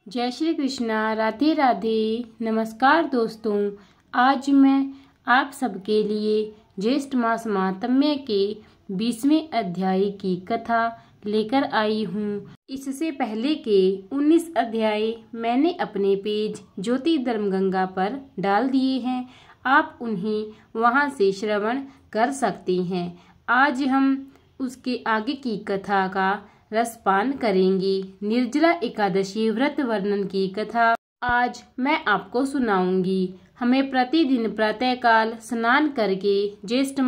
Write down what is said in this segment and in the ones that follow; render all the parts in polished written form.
जय श्री कृष्णा, राधे राधे। नमस्कार दोस्तों, आज मैं आप सबके लिए ज्येष्ठ मास महात्म्य के 20वें अध्याय की कथा लेकर आई हूँ। इससे पहले के 19 अध्याय मैंने अपने पेज ज्योति धर्म गंगा पर डाल दिए हैं, आप उन्हें वहां से श्रवण कर सकते हैं। आज हम उसके आगे की कथा का रसपान करेंगे। निर्जला एकादशी व्रत वर्णन की कथा आज मैं आपको सुनाऊंगी। हमें प्रतिदिन प्रातःकाल स्नान करके ज्येष्ठ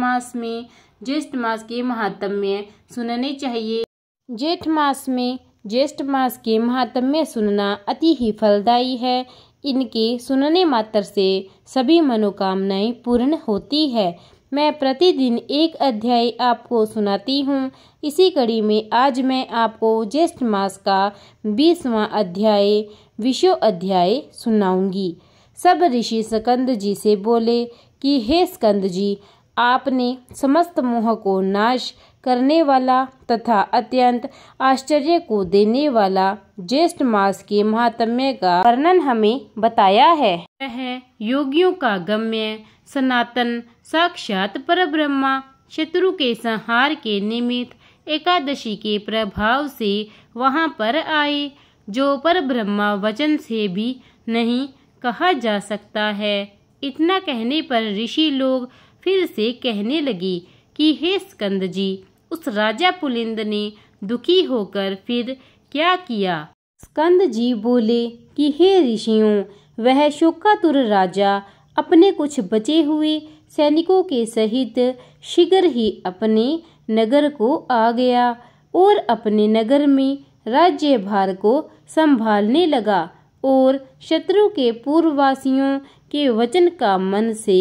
मास के महात्म्य सुनने चाहिए। ज्येष्ठ मास के महात्म्य सुनना अति ही फलदायी है। इनके सुनने मात्र से सभी मनोकामनाएं पूर्ण होती है। मैं प्रतिदिन एक अध्याय आपको सुनाती हूँ। इसी कड़ी में आज मैं आपको ज्येष्ठ मास का 20वां अध्याय विषो अध्याय सुनाऊंगी। सब ऋषि स्कंद जी से बोले कि हे स्कंद जी, आपने समस्त मोह को नाश करने वाला तथा अत्यंत आश्चर्य को देने वाला ज्येष्ठ मास के महात्म्य का वर्णन हमें बताया है। वह योगियों का गम्य सनातन साक्षात परब्रह्मा शत्रु के संहार के निमित्त एकादशी के प्रभाव से वहां पर आए, जो परब्रह्मा वचन से भी नहीं कहा जा सकता है। इतना कहने पर ऋषि लोग फिर से कहने लगे कि हे स्कंद जी, उस राजा पुलिंद ने दुखी होकर फिर क्या किया। स्कंद जी बोले कि हे ऋषियों, वह शोकातुर राजा अपने कुछ बचे हुए सैनिकों के सहित शीघ्र ही अपने नगर को आ गया और अपने नगर में राज्य भार को संभालने लगा और शत्रु के पूर्ववासियों के वचन का मन से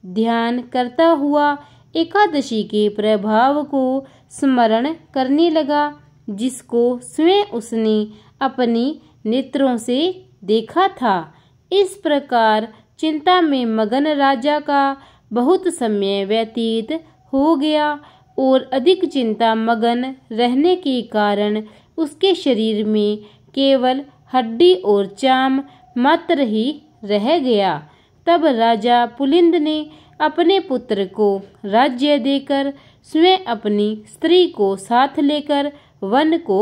ध्यान करता हुआ एकादशी के प्रभाव को स्मरण करने लगा, जिसको स्वयं उसने अपने नेत्रों से देखा था। इस प्रकार चिंता में मगन राजा का बहुत समय व्यतीत हो गया और अधिक चिंता मगन रहने के कारण उसके शरीर में केवल हड्डी और चाम मात्र ही रह गया। तब राजा पुलिंद ने अपने पुत्र को राज्य देकर स्वयं अपनी स्त्री को साथ लेकर वन को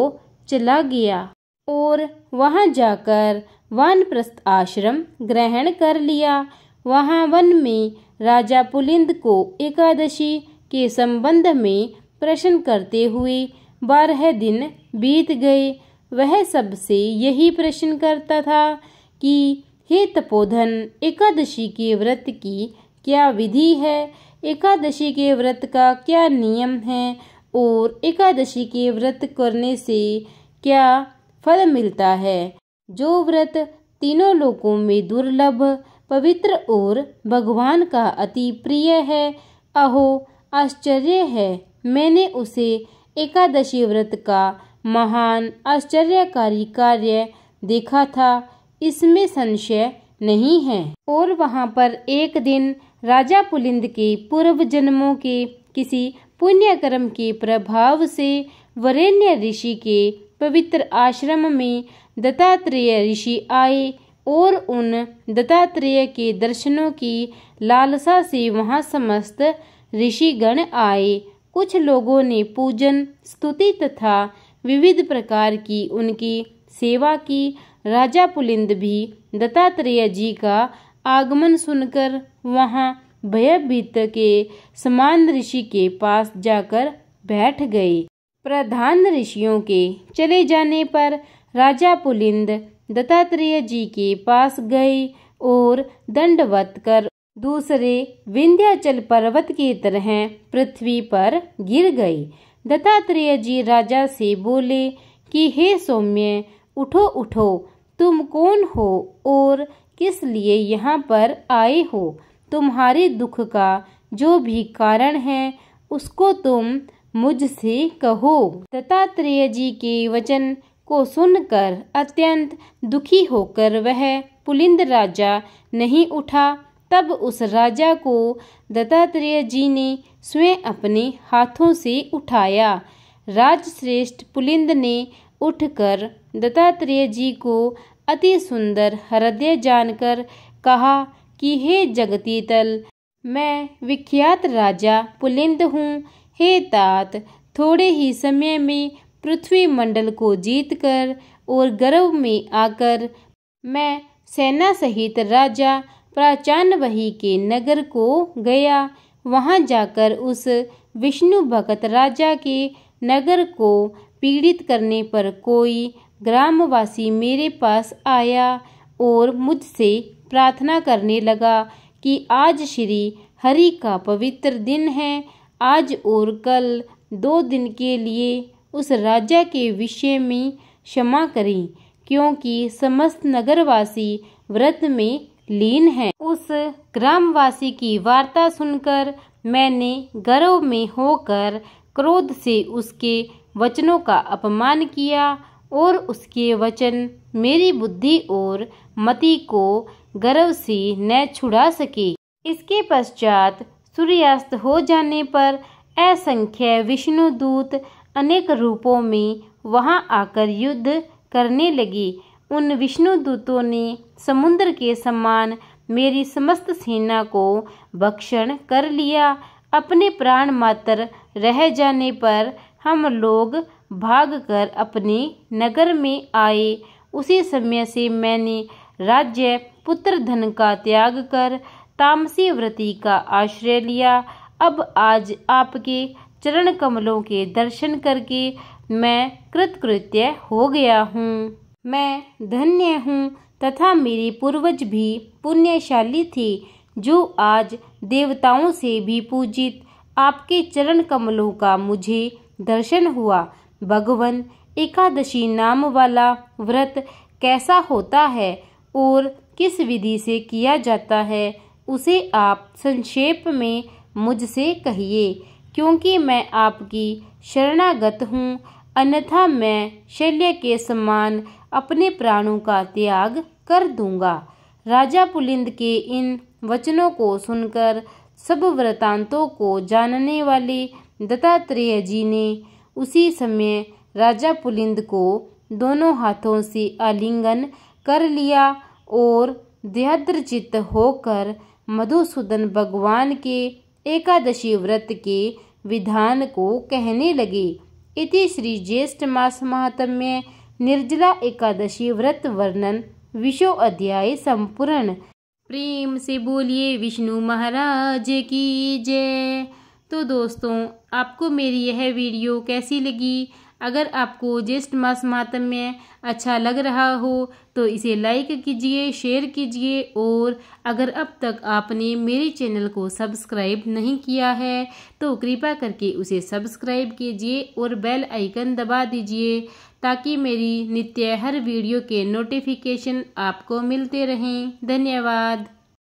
चला गया और वहां जाकर वानप्रस्थ आश्रम ग्रहण कर लिया। वहां वन में राजा पुलिंद को एकादशी के संबंध में प्रश्न करते हुए 12 दिन बीत गए। वह सबसे यही प्रश्न करता था कि हे तपोधन, एकादशी के व्रत की क्या विधि है, एकादशी के व्रत का क्या नियम है और एकादशी के व्रत करने से क्या फल मिलता है। जो व्रत तीनों लोकों में दुर्लभ, पवित्र और भगवान का अति प्रिय है। अहो आश्चर्य है, मैंने उसे एकादशी व्रत का महान आश्चर्यकारी कार्य देखा था, इसमें संशय नहीं है। और वहां पर एक दिन राजा पुलिंद के पूर्व जन्मों के किसी पुण्य कर्म के प्रभाव से वरेण्य ऋषि के पवित्र आश्रम में दत्तात्रेय ऋषि आए और उन दत्तात्रेय के दर्शनों की लालसा से वहां समस्त ऋषिगण आए। कुछ लोगों ने पूजन, स्तुति तथा विविध प्रकार की उनकी सेवा की। राजा पुलिंद भी दत्तात्रेय जी का आगमन सुनकर वहां भयभीत के समान ऋषि के पास जाकर बैठ गए। प्रधान ऋषियों के चले जाने पर राजा पुलिंद दत्तात्रेय जी के पास गए और दंडवत कर दूसरे विंध्याचल पर्वत की तरह पृथ्वी पर गिर गए। दत्तात्रेय जी राजा से बोले कि हे सौम्य, उठो उठो, तुम कौन हो और किस लिए यहाँ पर आए हो। तुम्हारे दुख का जो भी कारण है उसको तुम मुझसे कहो। दत्तात्रेय जी के वचन को सुनकर अत्यंत दुखी होकर वह पुलिंद राजा नहीं उठा। तब उस राजा को दत्तात्रेय जी ने स्वयं अपने हाथों से उठाया। राजश्रेष्ठ पुलिंद ने उठकर दत्तात्रेय जी को अति सुंदर हृदय जानकर कहा कि हे जगतीतल, मैं विख्यात राजा पुलिंद हूँ। हे तात, थोड़े ही समय में पृथ्वी मंडल को जीतकर और गर्व में आकर मैं सेना सहित राजा प्राचान्वही के नगर को गया। वहां जाकर उस विष्णु भक्त राजा के नगर को पीड़ित करने पर कोई ग्रामवासी मेरे पास आया और मुझसे प्रार्थना करने लगा कि आज श्री हरि का पवित्र दिन है, आज और कल 2 दिन के लिए उस राजा के विषय में क्षमा करें, क्योंकि समस्त नगरवासी व्रत में लीन हैं। उस ग्रामवासी की वार्ता सुनकर मैंने गर्व में होकर क्रोध से उसके वचनों का अपमान किया और उसके वचन मेरी बुद्धि और मति को गर्व से न छुड़ा सके। इसके पश्चात सूर्यास्त हो जाने पर असंख्य विष्णु दूत अनेक रूपों में वहां आकर युद्ध करने लगे। उन विष्णु दूतों ने समुद्र के समान मेरी समस्त सेना को भक्षण कर लिया। अपने प्राण मात्र रह जाने पर हम लोग भागकर अपने नगर में आए। उसी समय से मैंने राज्य, पुत्र, धन का त्याग कर तामसी व्रति का आश्रय लिया। अब आज आपके चरण कमलों के दर्शन करके मैं कृतकृत्य हो गया हूँ। मैं धन्य हूँ तथा मेरे पूर्वज भी पुण्यशाली थे, जो आज देवताओं से भी पूजित आपके चरण कमलों का मुझे दर्शन हुआ। भगवान, एकादशी नाम वाला व्रत कैसा होता है और किस विधि से किया जाता है, उसे आप संक्षेप में मुझसे कहिए, क्योंकि मैं आपकी शरणागत हूँ। अन्यथा मैं शल्य के समान अपने प्राणों का त्याग कर दूंगा। राजा पुलिंद के इन वचनों को सुनकर सब वृतांतों को जानने वाले दत्तात्रेय जी ने उसी समय राजा पुलिंद को दोनों हाथों से आलिंगन कर लिया और दयाद्रचित्त होकर मधुसूदन भगवान के एकादशी व्रत के विधान को कहने लगे। इति श्री ज्येष्ठ मास महात्म्य निर्जला एकादशी व्रत वर्णन 20 अध्याय संपूर्ण। प्रेम से बोलिए विष्णु महाराज की जय। तो दोस्तों, आपको मेरी यह वीडियो कैसी लगी? अगर आपको ज्येष्ठ मास महात्म्य अच्छा लग रहा हो तो इसे लाइक कीजिए, शेयर कीजिए, और अगर अब तक आपने मेरे चैनल को सब्सक्राइब नहीं किया है तो कृपया करके उसे सब्सक्राइब कीजिए और बेल आइकन दबा दीजिए, ताकि मेरी नित्य हर वीडियो के नोटिफिकेशन आपको मिलते रहें। धन्यवाद।